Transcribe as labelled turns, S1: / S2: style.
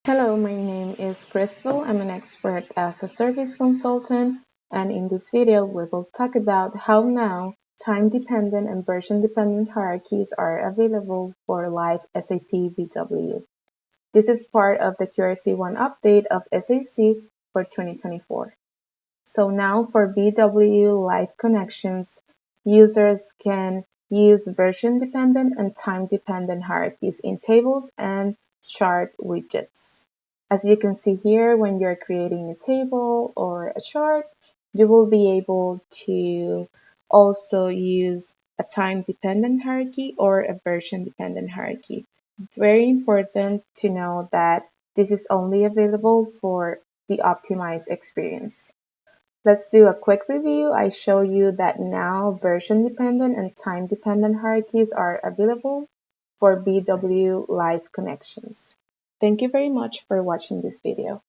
S1: Hello, my name is Crystal. I'm an expert as a service consultant, and in this video, we will talk about how now time-dependent and version-dependent hierarchies are available for Live SAP BW. This is part of the QRC1 update of SAC for 2024. So now for BW Live connections, users can use version-dependent and time-dependent hierarchies in tables and chart widgets. As you can see here, when you're creating a table or a chart, you will be able to also use a time-dependent hierarchy or a version-dependent hierarchy. Very important to know that this is only available for the optimized experience. Let's do a quick review. I show you that now version-dependent and time-dependent hierarchies are available for BW Live connections. Thank you very much for watching this video.